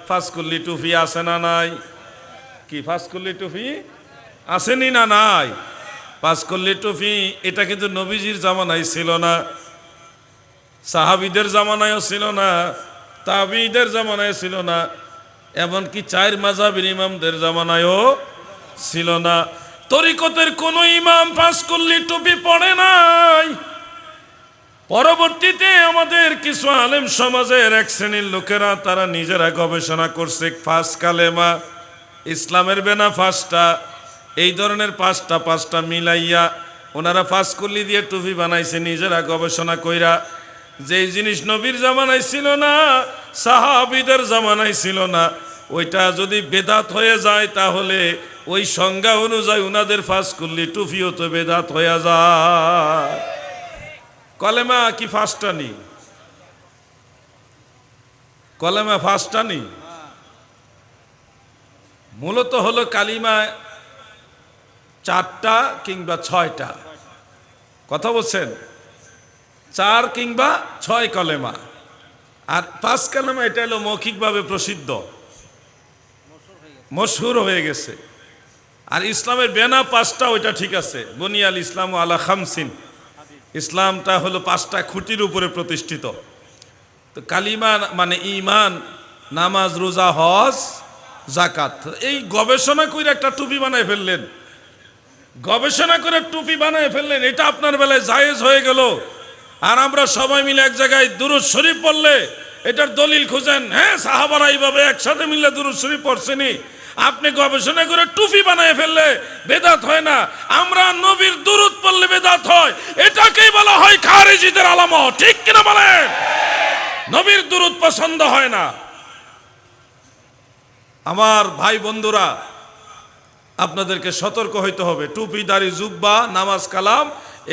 ফাঁসকল্লি টুপি আছে না নাই? কি ফাঁসকল্লি টুপি আসেনি না নাই? ফাঁসকল্লি টুপি এটা কিন্তু নবীজির জামানায় ছিল না, সাহাবীদের জামানায়ও ছিল না, তাবিঈদের জামানায় ছিল না, এমনকি চার মাযহাবের ইমামদের জামানায়ও ছিল না। তরিকতের কোন ইমাম ফাঁসকল্লি টুপি পড়ে নাই। পরবর্তীতে আমাদের কিছু আলেম সমাজের এক শ্রেণীর লোকেরা তারা নিজেরা গবেষণা করছে, ফাঁস কালেমা, ইসলামের বেনা ফাঁসটা, এই ধরনের পাঁচটা মিলাইয়া ওনারা ফাঁসকল্লি দিয়ে টুপি বানাইছে নিজেরা গবেষণা কইরা। যেই জিনিস নবীর জামানায় ছিল না, সাহাবীদের জামানায় ছিল না, ওইটা যদি বেদাত হয়ে যায় তাহলে ওই সংজ্ঞা অনুযায়ী ওনাদের ফাঁসকল্লি টুপিও তো বেদাত হয়ে যায়। কলেমা কি ফাঁসটা নি? কলেমা ফাঁসটা নি? মূলত হলো কালিমা চারটা কিংবা ছয়টা, কথা বলছেন, 4 কিংবা 6 কলেমা। আর 5 কলেমা এটা হলো মৌখিকভাবে প্রসিদ্ধ, মশহুর হয়ে গেছে। আর ইসলামের বেনা 5টা, ওইটা ঠিক আছে, বুনিয়াল ইসলাম আলা খামসিন, ইসলামটা হলো 5টা খুঁটির উপরে প্রতিষ্ঠিত। তো কালিমা মানে ঈমান, নামাজ, রোজা, হজ, যাকাত। এই গবেষণা করে একটা টুপি বানায় ফেললেন, গবেষণা করে টুপি বানায় ফেললেন, এটা আপনার বেলায় জায়েজ হয়ে গেল। আর আমরা সবাই মিলে এক জায়গায় দুরূদ শরীফ পড়লে এটার দলিল খুঁজেন, হ্যাঁ সাহাবারা এইভাবে একসাথে মিলে দুরূদ শরীফ পড়ছেনি। আপনি গবেষণা করে টুপি বানায় ফেললে বেদাত হয় না, আমরা নবীর দুরূদ পড়লে বেদাত হয়। এটাকেই বলা হয় খারিজিদের আলামত, ঠিক কিনা বলেন? নবীর দুরূদ পছন্দ হয় না। আমার ভাই বন্ধুরা, আপনাদেরকে সতর্ক হইতে হবে। টুপি, দাড়ি, জুব্বা, নামাজ, কালাম,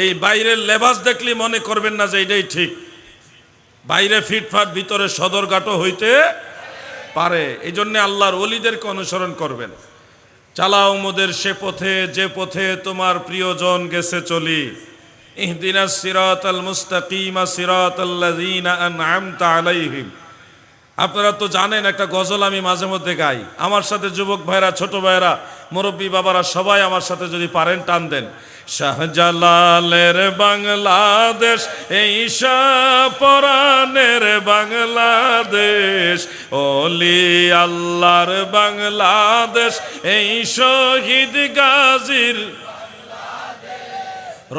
এই বাইরের লেবাস দেখলে মনে করবেন না যে এটাই ঠিক। বাইরে ফিটফাট, ভিতরে সদরঘাটও হইতে পারে। এই জন্য আল্লাহর ওলিদেরকে অনুসরণ করবেন। চালাও মোদের সে পথে, যে পথে তোমার প্রিয়জন গেছে চলি। ইহদিনাস সিরাতাল মুস্তাকিম সিরাতাল্লাযীনা আন'আমতা আলাইহিম। আপনারা তো জানেন, একটা গজল আমি মাঝে মধ্যে গাই। আমার সাথে যুবক ভাইরা, ছোট ভাইরা, মুরব্বী বাবারা সবাই আমার সাথে যদি পারেন টান দেন। শাহজালালের বাংলাদেশ, এই শাহপরানের বাংলাদেশ, ওলি আল্লাহর বাংলাদেশ, এই শহীদ গাজীর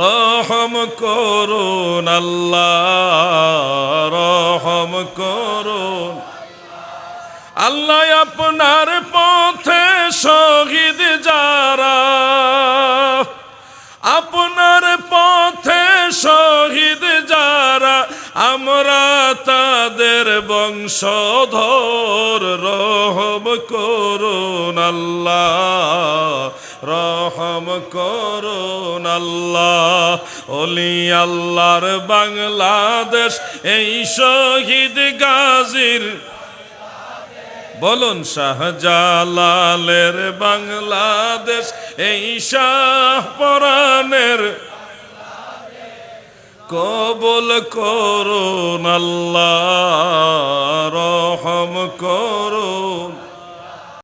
রহম করুন আল্লাহ, রহম করুন আল্লাহ। আপনার পথে শহীদ যারা, আপনার পথে শহীদ যারা, আমরা তাদের বংশধর, রহম করুন আল্লাহ, রহম করুন আল্লাহ। ওলি আল্লাহর বাংলাদেশ, এই শহীদ গাজীর, বলুন শাহজালালের বাংলাদেশ, এই শাহপরানের কবুল করুন আল্লাহ, রহম করুন।